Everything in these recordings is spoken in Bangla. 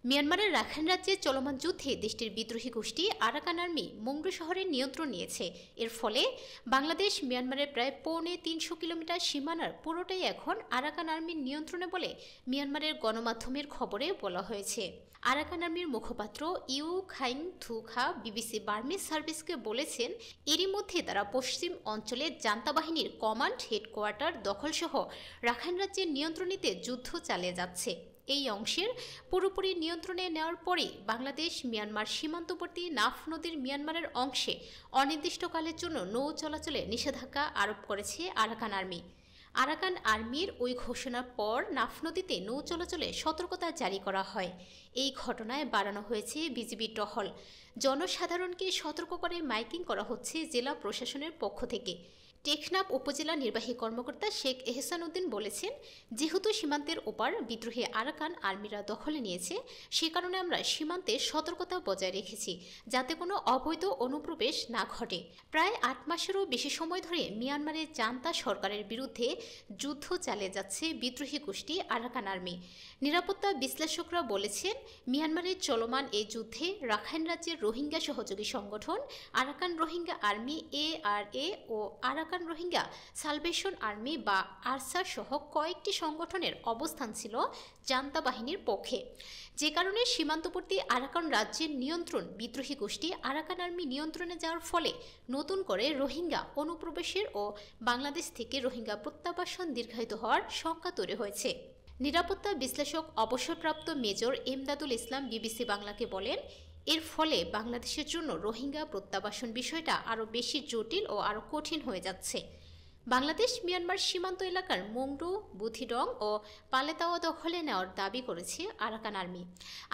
মিয়ানমারের রাখাইন রাজ্যে চলমান যুদ্ধে দেশটির বিদ্রোহী গোষ্ঠী আরাকান আর্মি মংডু শহরের নিয়ন্ত্রণ নিয়েছে। এর ফলে বাংলাদেশ মিয়ানমারের প্রায় ৩৫০ কিলোমিটার সীমানার পুরোটাই এখন আরাকান আর্মির নিয়ন্ত্রণে বলে মিয়ানমারের গণমাধ্যমের খবরে বলা হয়েছে। আরাকান আর্মির মুখপাত্র ইউ খাইং থুখা বিবিসি বার্মিজ সার্ভিসকে বলেছেন, এরই মধ্যে তারা পশ্চিম অঞ্চলে জান্তা বাহিনীর কমান্ড হেডকোয়ার্টার দখলসহ রাখাইন রাজ্যের নিয়ন্ত্রণ নিতে যুদ্ধ চালিয়ে যাচ্ছে। এই অংশের পুরোপুরি নিয়ন্ত্রণে নেওয়ার পরে বাংলাদেশ মিয়ানমার সীমান্তবর্তী নাফ নদীর মিয়ানমারের অংশে অনির্দিষ্টকালের জন্য নৌ চলাচলে নিষেধাজ্ঞা আরোপ করেছে আরাকান আর্মি। আরাকান আর্মির ওই ঘোষণার পর নাফ নদীতে নৌ চলাচলে সতর্কতা জারি করা হয়। এই ঘটনায় বাড়ানো হয়েছে বিজিবির টহল। জনসাধারণকে সতর্ক করে মাইকিং করা হচ্ছে জেলা প্রশাসনের পক্ষ থেকে। টেকনাফ উপজেলা নির্বাহী কর্মকর্তা শেখ এহসান উদ্দিন বলেছেন, যেহেতু সীমান্তের ওপার বিদ্রোহী আরাকান আর্মিরা দখলে নিয়েছে, সে কারণে আমরা সীমান্তে সতর্কতা বজায় রেখেছি যাতে কোনো অবৈধ অনুপ্রবেশ না ঘটে। প্রায় ৮ মাসেরও বেশি সময় ধরে মিয়ানমারের জান্তা সরকারের বিরুদ্ধে যুদ্ধ চালিয়ে যাচ্ছে বিদ্রোহী গোষ্ঠী আরাকান আর্মি। নিরাপত্তা বিশ্লেষকরা বলেছেন, মিয়ানমারের চলমান এই যুদ্ধে রাখাইন রাজ্যের রোহিঙ্গা সহযোগী সংগঠন আরাকান রোহিঙ্গা আর্মি ARA ও আরাকান রোহিঙ্গা সালভেশন আর্মি বা আরসা সহ কয়েকটি সংগঠনের অবস্থান ছিল জান্তা বাহিনীর পক্ষে, যে কারণে সীমান্তবর্তী আরাকান রাজ্যের নিয়ন্ত্রণ বিদ্রোহী গোষ্ঠী আরাকান আর্মি নিয়ন্ত্রণে যাওয়ার ফলে নতুন করে রোহিঙ্গা অনুপ্রবেশের ও বাংলাদেশ থেকে রোহিঙ্গা প্রত্যাবাসন দীর্ঘায়িত হওয়ার শঙ্কা তৈরি হয়েছে। নিরাপত্তা বিশ্লেষক অবসরপ্রাপ্ত মেজর এমদাদুল ইসলাম বিবিসি বাংলাকে বলেন, এর ফলে বাংলাদেশের জন্য রোহিঙ্গা প্রত্যাবাসন বিষয়টা আরও বেশি জটিল ও আরও কঠিন হয়ে যাচ্ছে। বাংলাদেশ মিয়ানমার সীমান্ত এলাকার মংডু, বুথিডং ও পালেতাওয়া দখলে নেওয়ার দাবি করেছে আরাকান আর্মি।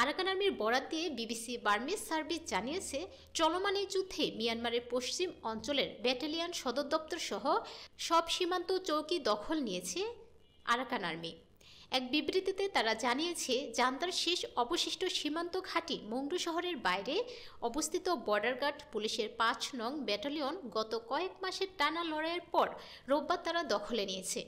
আরাকান আর্মির বরাত দিয়ে বিবিসি বার্মিজ সার্ভিস জানিয়েছে, চলমান এই যুদ্ধে মিয়ানমারের পশ্চিম অঞ্চলের ব্যাটালিয়ন সদর দপ্তর সহ সব সীমান্ত চৌকি দখল নিয়েছে আরাকান আর্মি। এক বিবৃতিতে তারা জানিয়েছে, জান্তার শেষ অবশিষ্ট সীমান্ত ঘাঁটি মংডু শহরের বাইরে অবস্থিত বর্ডার গার্ড পুলিশের ৫ নং ব্যাটালিয়ন গত কয়েক মাসের টানা লড়াইয়ের পর রোববার তারা দখলে নিয়েছে।